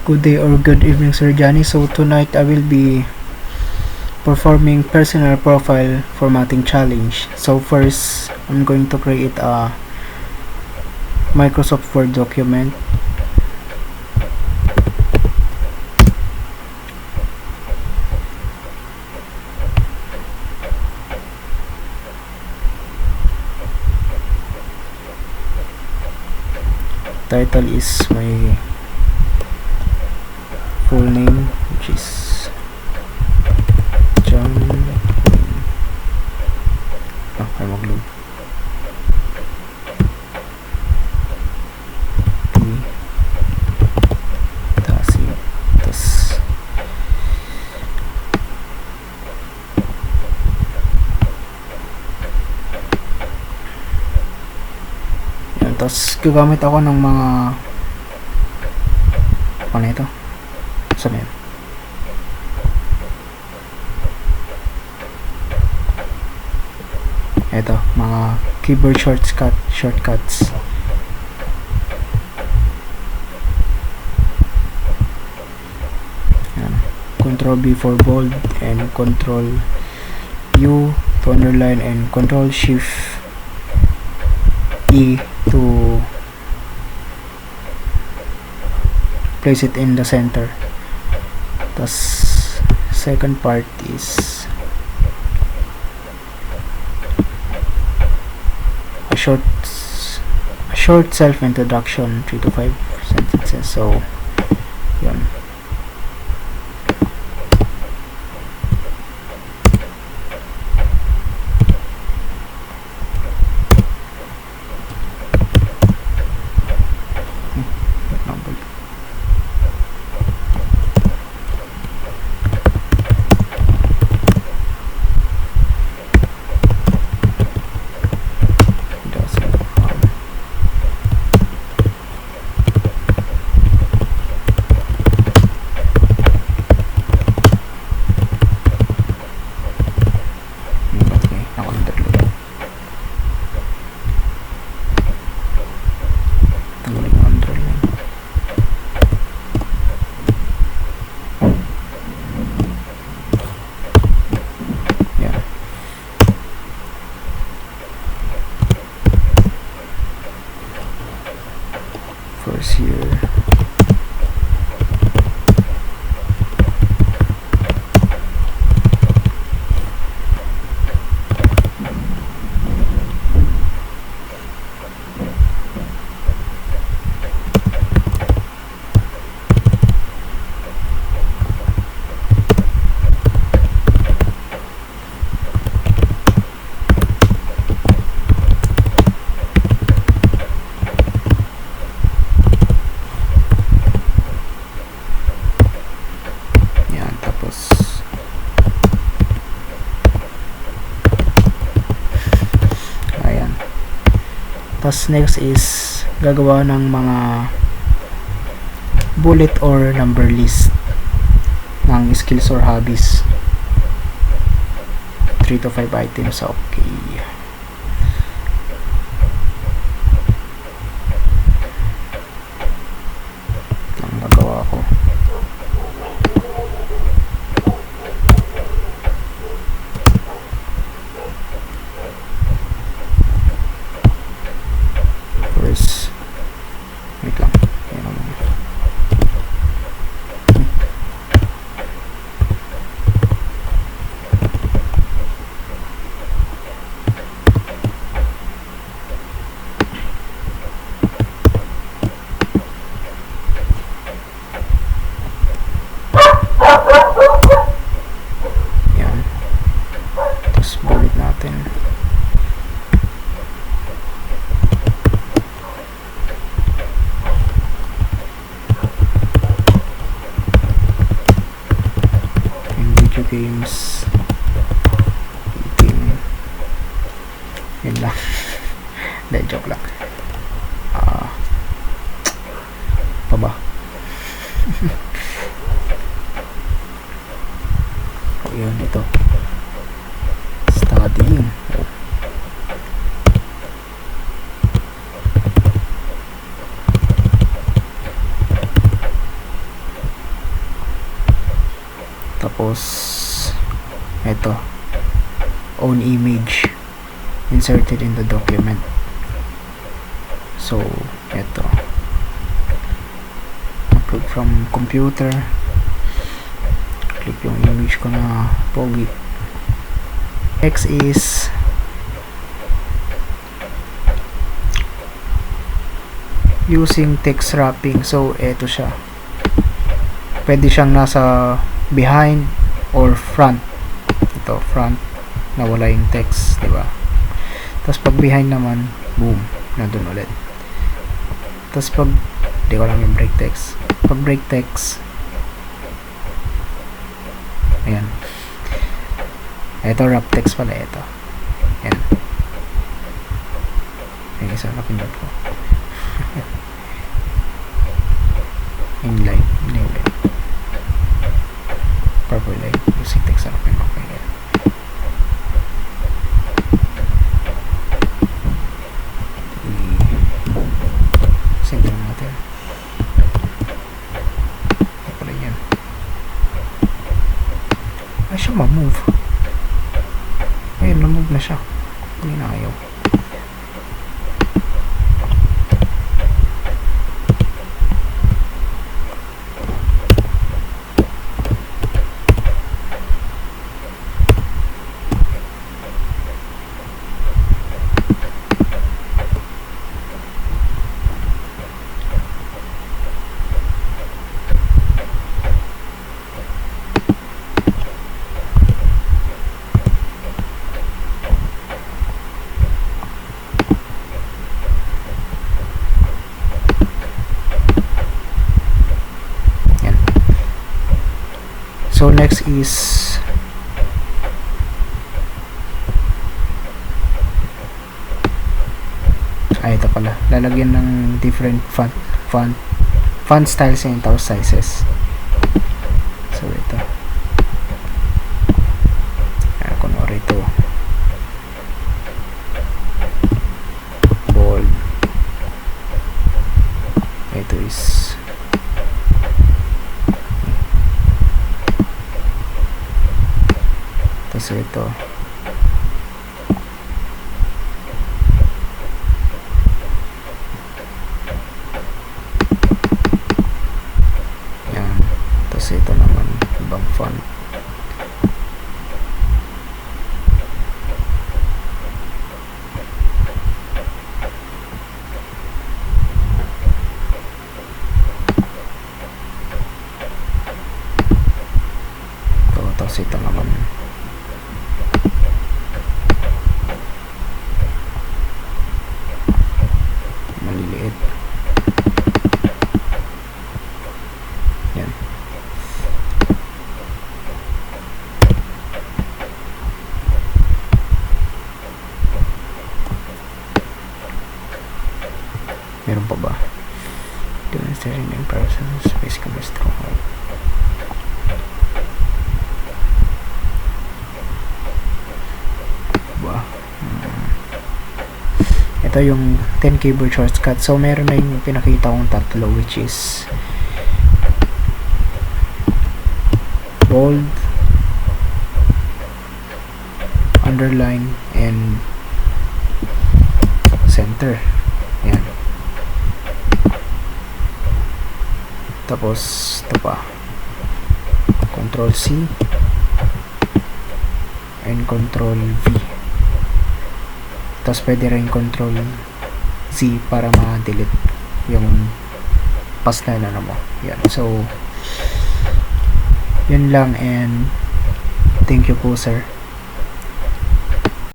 Good day or good evening, Sir Johnny. So tonight I will be performing personal profile formatting challenge. So first, I'm going to create a Microsoft Word document. Title is my full name, which is John. Ay mag-load. Tapos gagamit ako ng mga ano ito? Saan yan? Ito, mga keyboard shortcuts. Yan. Control B for bold and Control U to underline and Control Shift E to place it in the center. The second part is a short self-introduction, 3 to 5 sentences. So yun. First here. Tapos next is gagawa ng mga bullet or number list ng skills or hobbies, 3 to 5 items. Okay. Ang gagawa ko. Wait lang. Ayan naman. Ayan. Tapos bullet natin. Games, eating, yun lang. Hindi, joke lang. Pa ba? O yun, ito studying. Tapos ito, own image inserted in the document. So ito, upload from computer, click yung image ko na pogi. Next is using text wrapping. So eto siya, pwede siyang nasa behind or front. Ito front na wala yung text, diba? Tapos pag behind naman, boom, nandun ulit. Tapos pag di ko lang yung break text, pag break text, ayan, ito wrap text pala, ito, ayan, yung isa na pindot ko. Inline purple line using text na pindot ko. Ayan, center natin. Ito pala yan. Ay siya ma-move. Ayun, na-move na siya. Hindi na ayaw. So next is ito pala, lalagyan ng different font styles and sizes. So ito, kunwari ito bold, ito is so ito yan, tapos ito naman ibang font. Tapos ito naman maliliit. Yan. Meron pa ba? Demonstrating in person space chemistry. Ito yung 10 keyboard shortcut. So meron na yung pinakita kong tatlo, which is bold, underline, and center. Ayan. Tapos ito pa, Control C and Control V. Tapos pwede rin Control Z para ma-delete yung past na mo. Yan. So yun lang, and thank you po sir.